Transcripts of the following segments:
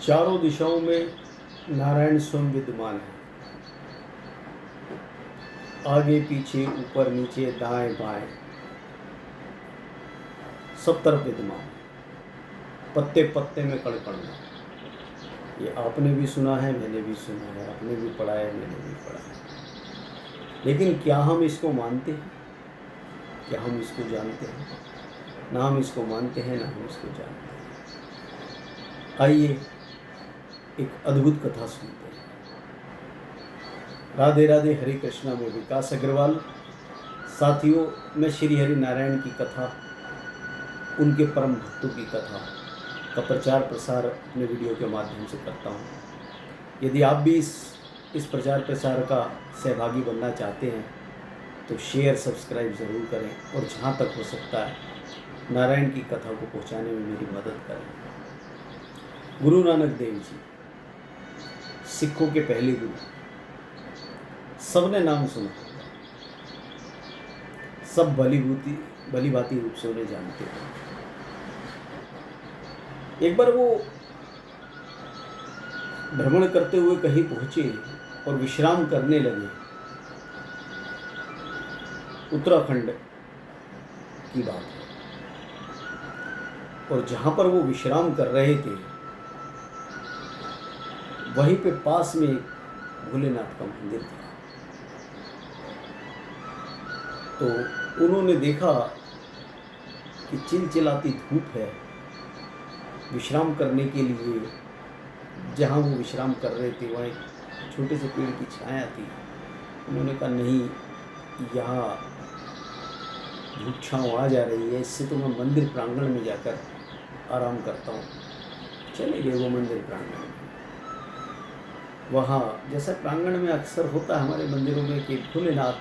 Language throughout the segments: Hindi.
चारों दिशाओं में नारायण स्वयं विद्यमान है। आगे पीछे ऊपर नीचे दाएं बाएं सब तरफ विद्यमान है। पत्ते पत्ते में कण कण में। ये आपने भी सुना है, मैंने भी सुना है, आपने भी पढ़ा है, मैंने भी पढ़ा है। लेकिन क्या हम इसको मानते हैं? क्या हम इसको जानते हैं? ना हम इसको मानते हैं, ना हम इसको जानते हैं। आइए एक अद्भुत कथा सुनते हैं। राधे राधे, हरे कृष्णा में विकास अग्रवाल। साथियों, मैं श्री हरि नारायण की कथा, उनके परम भक्तों की कथा का प्रचार प्रसार अपने वीडियो के माध्यम से करता हूँ। यदि आप भी इस प्रचार प्रसार का सहभागी बनना चाहते हैं तो शेयर सब्सक्राइब ज़रूर करें और जहाँ तक हो सकता है नारायण की कथा को पहुँचाने में मेरी मदद करें। गुरु नानक देव जी, सिखों के पहले गुरु, सबने नाम सुना, सब भली भांति रूप से उन्हें जानते हैं। एक बार वो भ्रमण करते हुए कहीं पहुंचे और विश्राम करने लगे। उत्तराखंड की बात है। और जहां पर वो विश्राम कर रहे थे वहीं पे पास में एक भोलेनाथ का मंदिर था। तो उन्होंने देखा कि चिलचिलाती धूप है। विश्राम करने के लिए जहाँ वो विश्राम कर रहे थे वहाँ एक छोटे से पेड़ की छाया थी। उन्होंने कहा नहीं, यहाँ धूप छाँव आ जा रही है, इससे तो मैं मंदिर प्रांगण में जाकर आराम करता हूँ। चले गए वो मंदिर प्रांगण में। वहाँ जैसा प्रांगण में अक्सर होता है हमारे मंदिरों में कि भोलेनाथ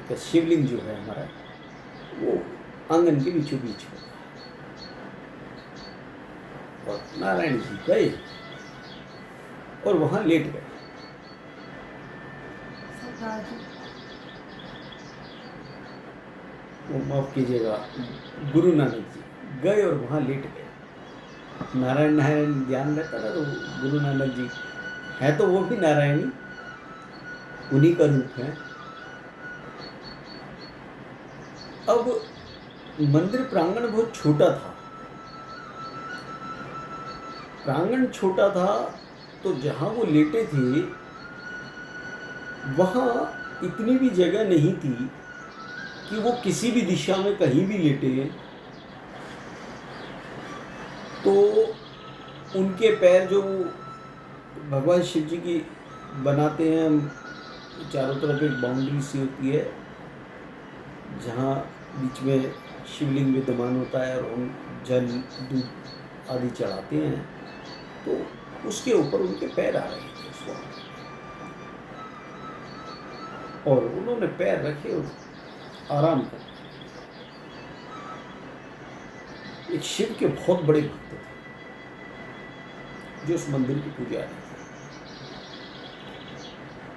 का शिवलिंग जो है हमारा, वो आंगन के बीचों बीच होता है। और नारायण जी गए और वहाँ लेट गए। वो माफ कीजिएगा, गुरु नानक जी गए और वहाँ लेट गए। नारायण नारायण ध्यान रहता था तो गुरु नानक जी है तो वो भी नारायणी, उन्हीं का रूप है। अब मंदिर प्रांगण बहुत छोटा था। प्रांगण छोटा था तो जहाँ वो लेटे थे वहाँ इतनी भी जगह नहीं थी कि वो किसी भी दिशा में कहीं भी लेटे तो उनके पैर जो भगवान शिव जी की बनाते हैं, चारों तरफ एक बाउंड्री सी होती है जहाँ बीच में शिवलिंग विद्यमान होता है और हम जल दूध आदि चढ़ाते हैं, तो उसके ऊपर उनके पैर आ रहे थे उस वक्त। और उन्होंने पैर रखे और आराम कर। एक शिव के बहुत बड़े भक्त थे जो उस मंदिर की पुजारी थे।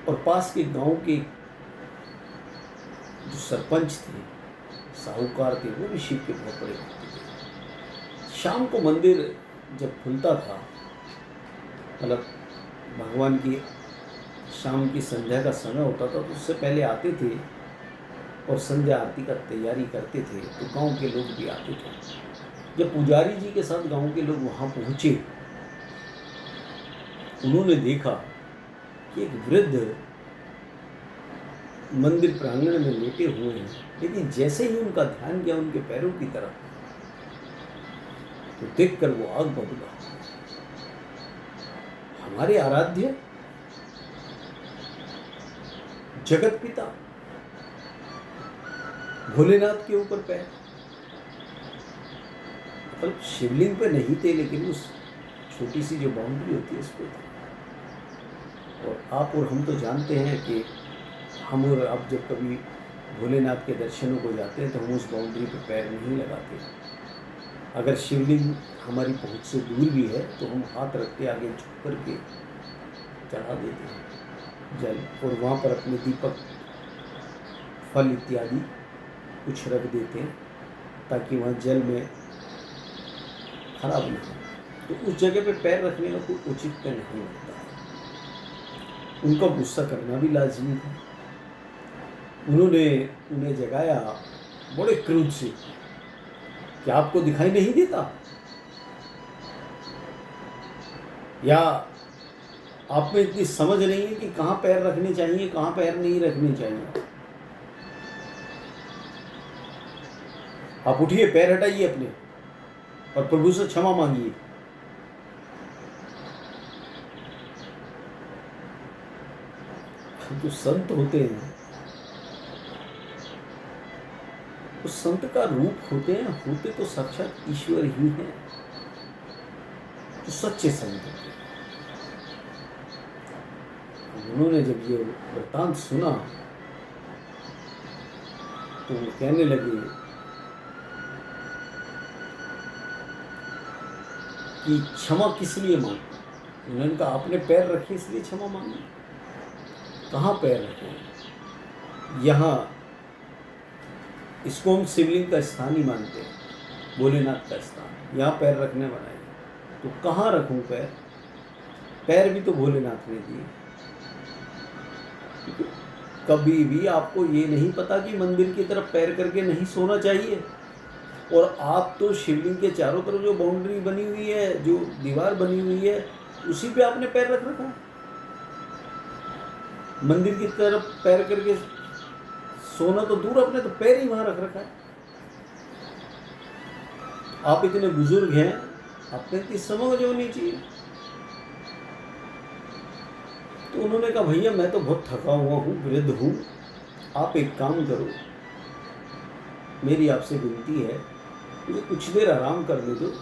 और पास के गांव के जो सरपंच थे, साहूकार थे, वो भी शिव के बहुत बड़े भक्त थे। शाम को मंदिर जब खुलता था, मतलब भगवान की शाम की संध्या का समय होता था, तो उससे पहले आते थे और संध्या आरती का तैयारी करते थे। तो गांव के लोग भी आते थे। जब पुजारी जी के साथ गांव के लोग वहां पहुंचे, उन्होंने देखा कि एक वृद्ध मंदिर प्रांगण में लेटे हुए हैं। लेकिन जैसे ही उनका ध्यान गया उनके पैरों की तरफ, तो देखकर वो आग बबूला। हमारे आराध्य जगत पिता भोलेनाथ के ऊपर पैर, मतलब शिवलिंग पे नहीं थे लेकिन उस छोटी सी जो बाउंड्री होती है उस पर थे। और आप और हम तो जानते हैं कि हम और आप जब कभी भोलेनाथ के दर्शनों को जाते हैं तो हम उस बाउंड्री पे पैर नहीं लगाते। अगर शिवलिंग हमारी पहुंच से दूर भी है तो हम हाथ रख के आगे झुक कर के चढ़ा देते हैं जल, और वहाँ पर अपने दीपक फल इत्यादि कुछ रख देते हैं ताकि वहाँ जल में खराब ना हो, तो उस जगह पे पैर रखने का कोई औचित्य नहीं लगता है। उनका गुस्सा करना भी लाजमी था। उन्होंने उन्हें जगाया बड़े क्रोध से कि आपको दिखाई नहीं देता, या आप में इतनी समझ नहीं है कि कहाँ पैर रखने चाहिए, कहाँ पैर नहीं रखने चाहिए। आप उठिए, पैर हटाइए अपने और प्रभु से क्षमा मांगिए। जो संत होते हैं, उस संत का रूप होते हैं, होते तो साक्षात ईश्वर ही हैं, जो सच्चे संत होते हैं। उन्होंने जब ये वृत्तांत सुना तो वो कहने लगे कि क्षमा किस लिए मांगी। उन्होंने कहा आपने पैर रखे इसलिए क्षमा मांगी। कहाँ पैर रखे? यहाँ इसको हम शिवलिंग का स्थान ही मानते हैं, भोलेनाथ का स्थान, यहाँ पैर रखने वाला है। तो कहाँ रखूँ पैर? पैर भी तो भोलेनाथ ने दिए। कभी भी आपको ये नहीं पता कि मंदिर की तरफ पैर करके नहीं सोना चाहिए, और आप तो शिवलिंग के चारों तरफ जो बाउंड्री बनी हुई है, जो दीवार बनी हुई है, उसी पे आपने पैर रख रखा है। मंदिर की तरफ पैर करके सोना तो दूर, अपने तो पैर ही वहां रख रखा है। आप इतने बुजुर्ग हैं, आपने इतनी समझ होनी चाहिए। तो उन्होंने कहा भैया मैं तो बहुत थका हुआ हूँ, वृद्ध हूँ, आप एक काम करो, मेरी आपसे विनती है, मुझे कुछ देर आराम करने दो,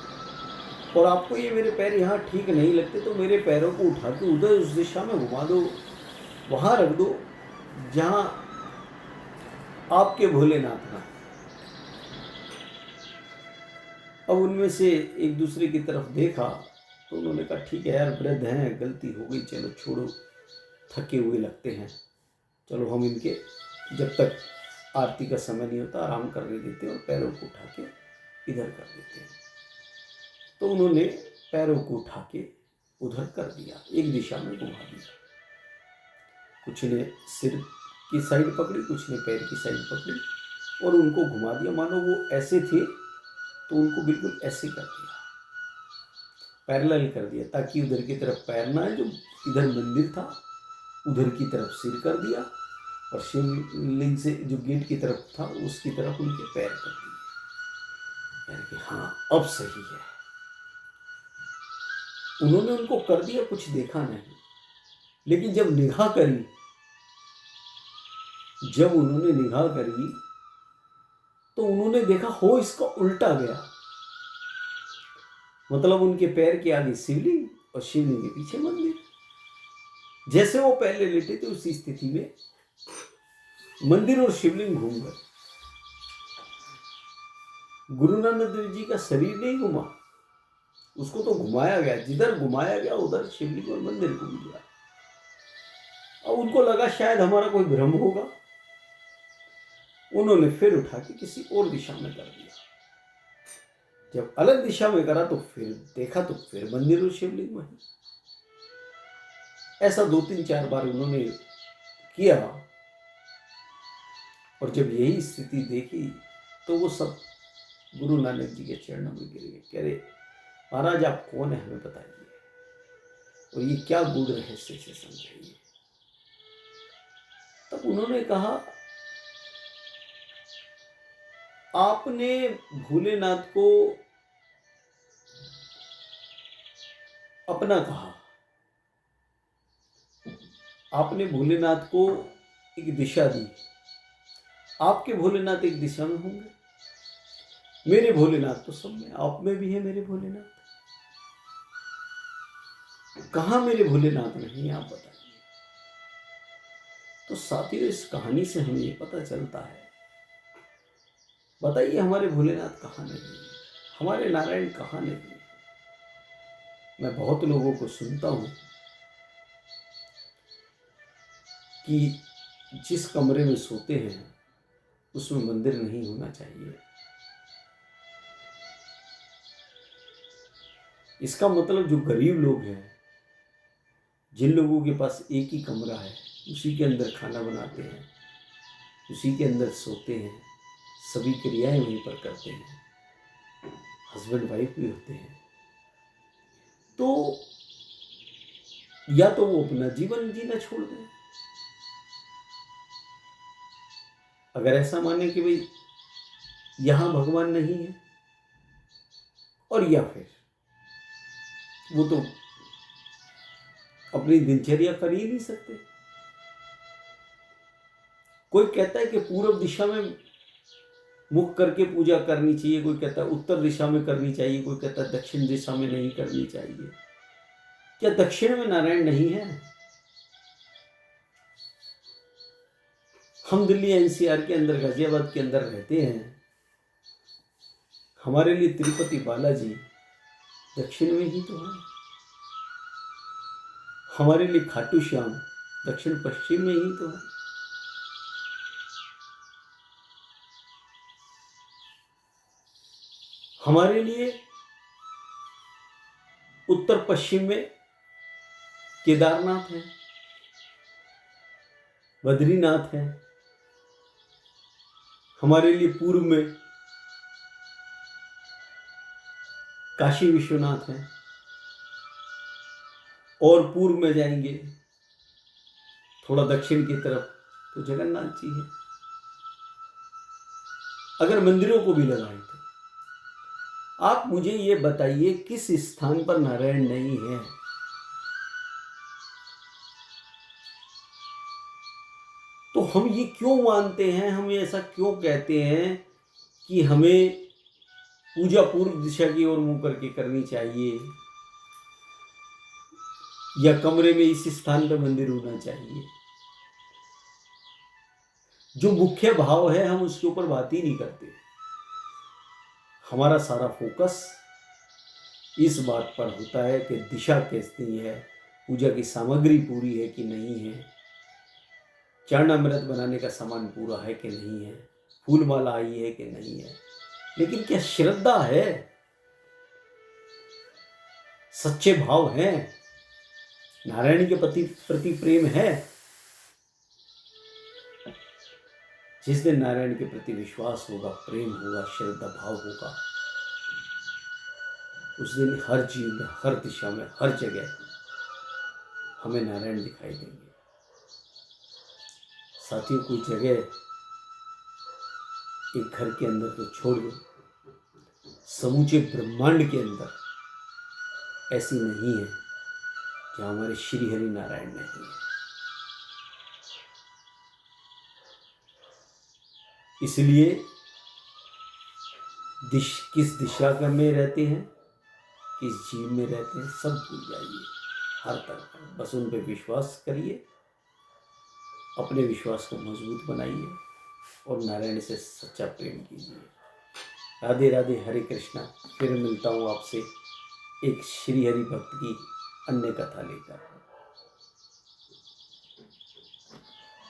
और आपको ये मेरे पैर यहाँ ठीक नहीं लगते तो मेरे पैरों को उठा के उधर उस दिशा में घुमा दो, वहाँ रख दो जहाँ आपके भोलेनाथ ना। अब उनमें से एक दूसरे की तरफ देखा तो उन्होंने कहा ठीक है यार, वृद्ध हैं, गलती हो गई, चलो छोड़ो, थके हुए लगते हैं, चलो हम इनके जब तक आरती का समय नहीं होता आराम करने देते हैं और पैरों को उठा के इधर कर देते हैं। तो उन्होंने पैरों को उठा के उधर कर दिया, एक दिशा में घुमा दिया। कुछ ने सिर की साइड पकड़ी, कुछ ने पैर की साइड पकड़ी और उनको घुमा दिया, मानो वो ऐसे थे तो उनको बिल्कुल ऐसे कर दिया, पैरेलल कर दिया, ताकि उधर की तरफ पैर ना है, जो इधर मंदिर था उधर की तरफ सिर कर दिया, और शिवलिंग से जो गेट की तरफ था उसकी तरफ उनके पैर कर दिए। पैर के हाँ अब सही है। उन्होंने उनको कर दिया, कुछ देखा नहीं, लेकिन जब उन्होंने निगाह करी तो उन्होंने देखा हो इसका उल्टा गया, मतलब उनके पैर के आगे शिवलिंग और शिवलिंग के पीछे मंदिर। जैसे वो पहले लेटे थे उसी स्थिति में मंदिर और शिवलिंग घूम गए। गुरु नानक देव जी का शरीर नहीं घुमा, उसको तो घुमाया गया, जिधर घुमाया गया उधर शिवलिंग और मंदिर घूम गया। अब उनको लगा शायद हमारा कोई भ्रम होगा, उन्होंने फिर उठा के किसी और दिशा में कर दिया। जब अलग दिशा में करा तो फिर देखा तो फिर मंदिर और शिवलिंग वहीं। ऐसा 2-3-4 बार उन्होंने किया, और जब यही स्थिति देखी तो वो सब गुरु नानक जी के चरणों में गिर गए। कह रहे महाराज आप कौन है, हमें बताइए, और ये क्या गूढ़ रहस्य से समझाइए। तब उन्होंने कहा आपने भोलेनाथ को अपना कहा, आपने भोलेनाथ को एक दिशा दी, आपके भोलेनाथ एक दिशा में होंगे, मेरे भोलेनाथ तो सब में, आप में भी है मेरे भोलेनाथ, कहाँ मेरे भोलेनाथ नहीं आप बताइए। तो साथियों इस कहानी से हमें ये पता चलता है, बताइए हमारे भोलेनाथ कहाँ नहीं है, हमारे नारायण कहाँ नहीं है। मैं बहुत लोगों को सुनता हूँ कि जिस कमरे में सोते हैं उसमें मंदिर नहीं होना चाहिए। इसका मतलब जो गरीब लोग हैं, जिन लोगों के पास एक ही कमरा है, उसी के अंदर खाना बनाते हैं, उसी के अंदर सोते हैं, सभी क्रियाएं वहीं पर करते हैं, हस्बैंड वाइफ भी होते हैं, तो या तो वो अपना जीवन जीना छोड़ दें। अगर ऐसा माने कि भाई यहाँ भगवान नहीं है, और या फिर वो तो अपनी दिनचर्या कर ही नहीं सकते। कोई कहता है कि पूर्व दिशा में मुख करके पूजा करनी चाहिए, कोई कहता है उत्तर दिशा में करनी चाहिए, कोई कहता है दक्षिण दिशा में नहीं करनी चाहिए। क्या दक्षिण में नारायण नहीं है? हम दिल्ली एनसीआर के अंदर, गाजियाबाद के अंदर रहते हैं, हमारे लिए तिरुपति बालाजी दक्षिण में ही तो है। हमारे लिए खाटू श्याम दक्षिण पश्चिम में ही तो है। हमारे लिए उत्तर पश्चिम में केदारनाथ है, बद्रीनाथ है। हमारे लिए पूर्व में काशी विश्वनाथ है, और पूर्व में जाएंगे थोड़ा दक्षिण की तरफ तो जगन्नाथ जी है। अगर मंदिरों को भी लगाएं तो आप मुझे ये बताइए किस स्थान पर नारायण नहीं है? तो हम ये क्यों मानते हैं, हम ऐसा क्यों कहते हैं कि हमें पूजा पूर्व दिशा की ओर मुंह करके करनी चाहिए, या कमरे में इस स्थान पर मंदिर होना चाहिए? जो मुख्य भाव है हम उसके ऊपर बात ही नहीं करते। हमारा सारा फोकस इस बात पर होता है कि दिशा कैसी है, पूजा की सामग्री पूरी है कि नहीं है, चरणामृत बनाने का सामान पूरा है कि नहीं है, फूल माला आई है कि नहीं है। लेकिन क्या श्रद्धा है, सच्चे भाव हैं, नारायण के प्रति प्रेम है? जिस दिन नारायण के प्रति विश्वास होगा, प्रेम होगा, श्रद्धा भाव होगा, उस दिन हर जीव में, हर दिशा में, हर जगह हमें नारायण दिखाई देंगे। साथियों, कोई जगह एक घर के अंदर तो छोड़ दो, समूचे ब्रह्मांड के अंदर ऐसी नहीं है जहाँ हमारे श्री हरि नारायण नहीं है। इसलिए किस दिशा का में रहते हैं, किस जीव में रहते हैं, सब भूल जाइए हर तरफ। बस उन पर विश्वास करिए, अपने विश्वास को मजबूत बनाइए और नारायण से सच्चा प्रेम कीजिए। राधे राधे, हरे कृष्णा। फिर मिलता हूँ आपसे एक श्री हरि भक्त की अन्य कथा लेकर।